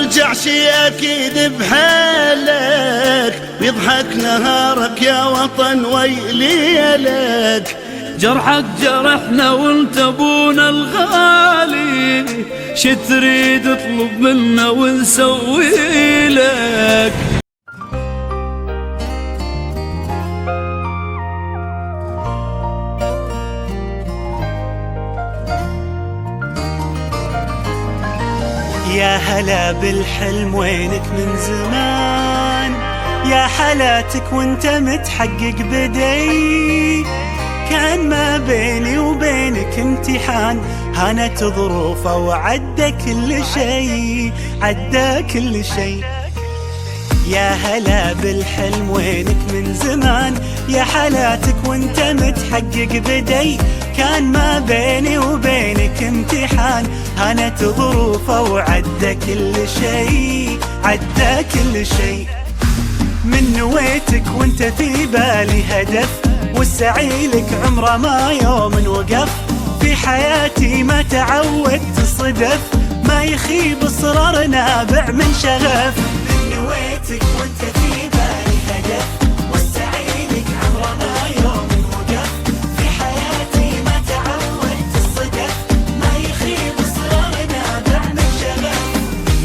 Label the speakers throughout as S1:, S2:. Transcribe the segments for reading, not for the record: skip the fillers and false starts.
S1: ترجعش اكيد بحالك، بيضحك نهارك يا وطن ويليلك.
S2: جرحك جرحنا وانت ابونا الغالي، شي تريد اطلب منا ونسوي لك.
S3: يا هلا بالحلم وينك من زمان، يا حالاتك وانت متحقق بدي. كان ما بيني وبينك امتحان، هانت ظروفه وعدى كل شي، عدى كل شي. يا هلا بالحلم وينك من زمان، يا حالاتك وانت متحقق بدي. كان ما بيني وبينك امتحان، هانت ظروفه وعدى كل شي، عدى كل شي. من نويتك وانت في بالي هدف، والسعيلك عمره ما يوم وقف. في حياتي ما تعودت صدف، ما يخيب اصرار نابع من شغف. من نويتك وانت في بالي هدف، والسعيلك عمره ما يوم وقف. في حياتي ما تعودت الصدف، ما يخيب اصرار نابع من شغف.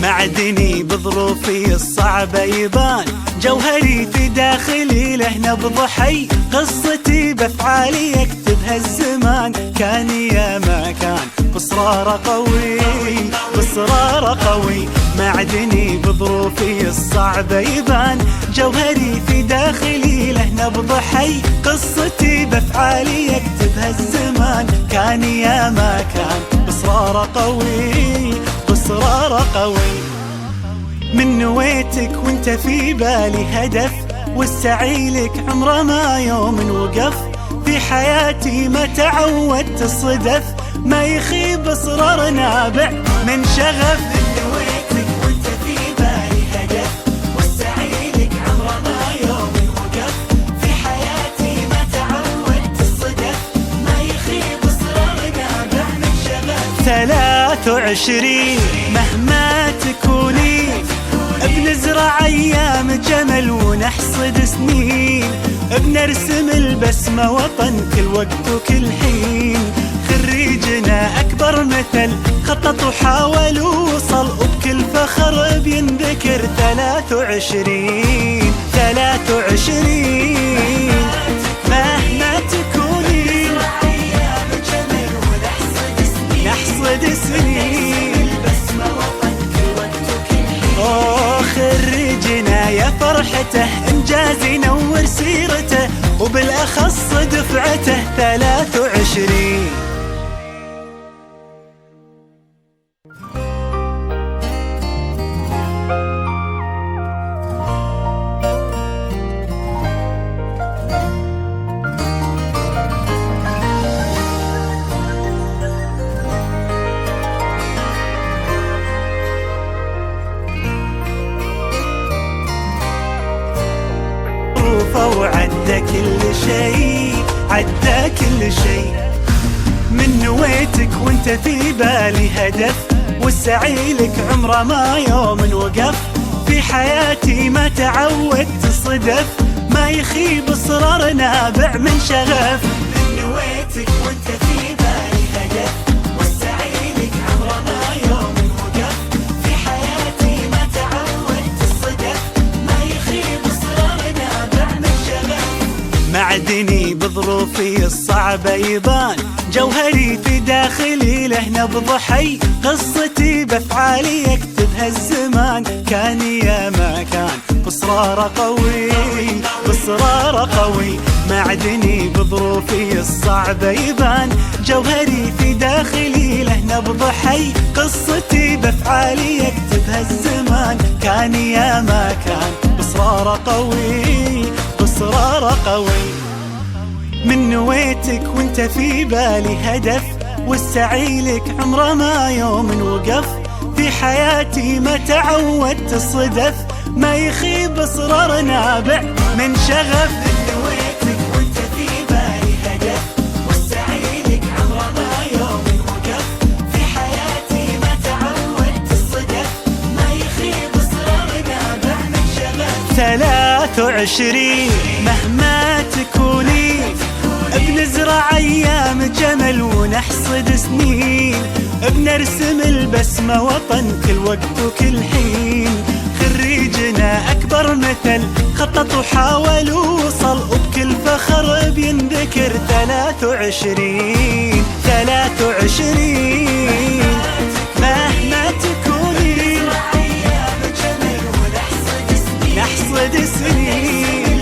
S3: معدني بظروفي الصعبة يبان، جوهري في داخلي له نبض حي. قصتي بافعالي يكتبها الزمان، كان يا ما كان باصرار قوي، باصرار قوي. معدني بظروفي الصعبة يبان، جوهري في داخلي له نبض حي. قصتي بافعالي يكتبها الزمان، كان يا ما كان باصرار قوي، باصرار قوي. من نويتك وانت في بالي هدف، والسعيلك عمره ما يوم وقف. في حياتي ما تعودت الصدف، ما يخيب اصرار نابع من شغف. من نويتك وانت في بالي هدف، والسعيلك عمره ما يوم وقف. في حياتي ما تعودت الصدف، ما يخيب اصرار نابع من شغف. 23 مهما تكوني، بنزرع ايام جمل ونحصد سنين. بنرسم البسمة وطن كل وقت وكل حين. خريجنا اكبر مثل، خطط وحاول ووصل، وبكل فخر بينذكر. 23 مهما تكوني، نحصد سنين. خريجنا يا فرحته، انجاز ينور سيرته، وبالاخص دفعته 23. وعدى كل شي، عدى كل شي. من نويتك وانت في بالي هدف، والسعيلك عمره ما يوم وقف. في حياتي ما تعودت صدف، ما يخيب اصرار نابع من شغف. من نويتك وانت في بالي هدف، والسعيلك عمره ما يوم وقف. في حياتي ما تعودت الصدف، ما يخيب اصرار نابع من شغف. معدني بظروفي الصعبة يبان، جوهري في داخلي له نبض حي. قصتي بافعالي يكتبها الزمان، كان يا ما كان باصرار قوي، باصرار قوي. معدني بظروفي الصعبة يبان، جوهري في داخلي له نبض حي. قصتي بافعالي يكتبها الزمان، كان يا ما كان باصرار قوي، باصرار قوي. من نويتك وانت في بالي هدف، والسعيلك عمره ما يوم وقف. في حياتي ما تعودت الصدف، ما يخيب اصرار نابع من شغف. من نويتك وانت في بالي هدف، والسعيلك عمره ما يوم وقف. في حياتي ما تعودت الصدف، ما يخيب وعشرين. مهما تكوني بنزرع أيام جمل ونحصد سنين، بنرسم البسمة وطن كل وقت وكل حين. خريجنا أكبر مثل خطط وحاول ووصل، وبكل فخر بينذكر 23 23. مهما تكوني نحصد سنين،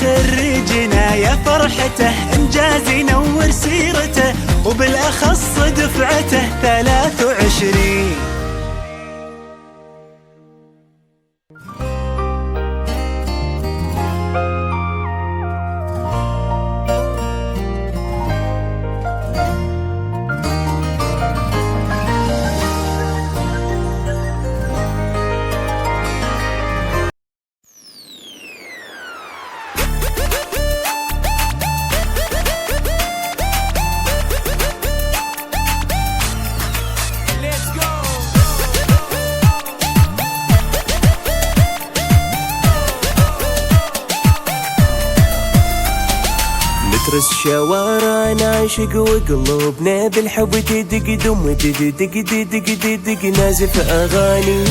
S3: خريجنا يا فرحته انجاز ينور سيرته، وبالاخص دفعته 23.
S4: نترس شوارع نعشق وقلوبنا بالحب تدق دم تدق دق دق نازف أغاني.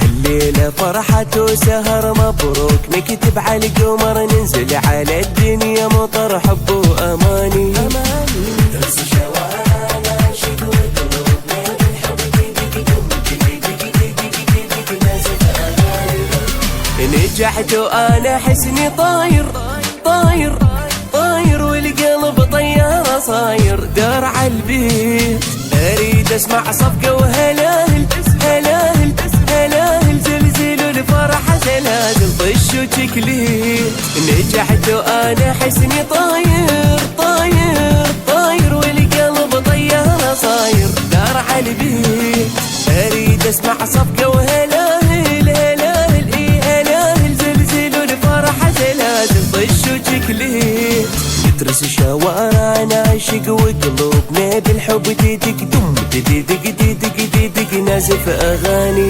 S4: هالليلة فرحة وسهر مبروك نكتب على القمر ننزل على الدنيا مطر حب وأماني. نترس شوارع نعشق وقلوبنا بالحب تدق دم تدق دق نازف أغاني. نجحت وأنا حسني طاير طاير طاير والقلب طيارة صاير دار عالبيت. اريد اسمع صفقة وهلاهل هلاهل هلاهل زلزل والفرحة زلازل طش وتكليت. نجحت وانا حسني طاير طاير طاير والقلب طيارة صاير دار عالبيت. اريد اسمع صفقة وهلاهل هلاهل هلاهل زلزل والفرحة زلازل طش وتكليت. نترس شوارع نعشق وقلوبنا بالحب تدق دم تدق دق دق نازف أغاني.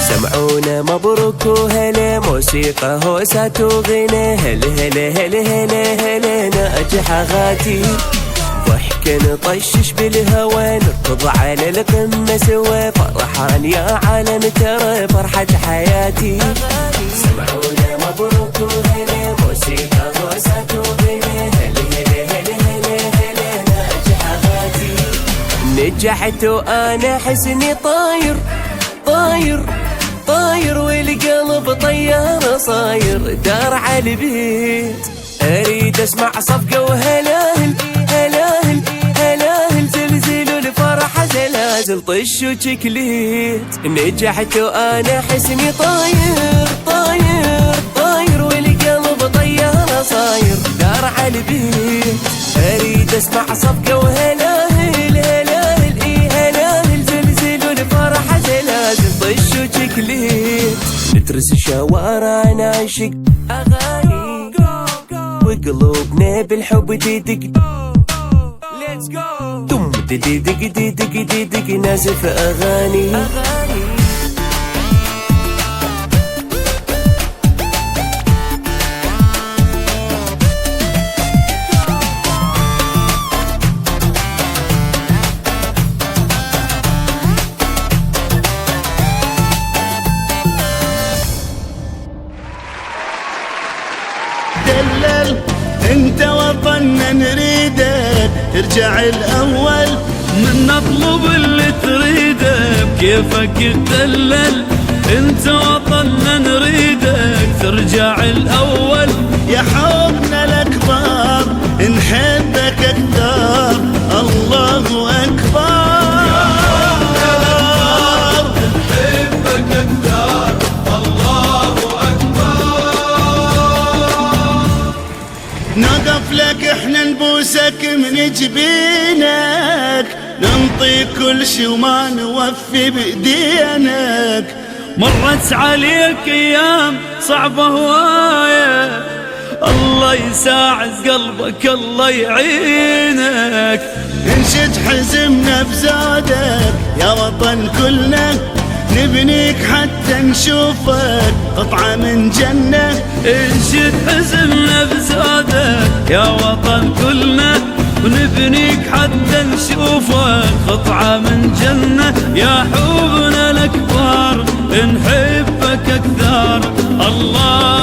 S4: سمعونا مبروك وهلا موسيقى هوسات وغنى هلا هلا هلا هلا هلا ناجح غاتي. ضحك نطشش بالهوى نركض على القمة سوا فرحان يا عالم ترى فرحة حياتي. سمعونا مبروك وهلا موسيقى هوسات وغنى هلا هلا هلا هلا هلا ناجح غاتي. نجحت وانا حسني طاير طاير طاير والقلب طيارة صاير دار عالبيت. اريد اسمع صفقة وهلاهل هلاهل هلاهل زلزل والفرحة زلازل طش وتكليت. نجحت وانا حسني طاير طاير طاير والقلب طيارة صاير دار عالبيت. اريد اسمع صفقة وهلاهل هلاهل هلاهل زلزل والفرحة زلازل طش وتكليت. نترس شوارع نعشق أغاني وقلوبنا بالحب تدق دم تدق دق دق نازف أغاني.
S1: دلل انت وطننا نريدك ترجع الاول،
S2: من نطلب اللي تريده بكيفك تدلل. انت وطننا نريدك ترجع الاول،
S1: يا حبنا الاكبر نحبك اكثر الله اكبر. نقف لك احنا نبوسك من جبينك ننطي كل شي وما نوفي بدينك.
S2: مرت عليك ايام صعبة هواية، الله يساعد قلبك الله يعينك.
S1: انشد حزمنا بزادك يا وطن كلنا، نبنيك حتى نشوفك قطعة من جنة.
S2: انشد حزمنا بزادك يا وطن كلنا، ونبنيك حتى نشوفك قطعة من جنة. يا حبنا الأكبر نحبك أكثر، الله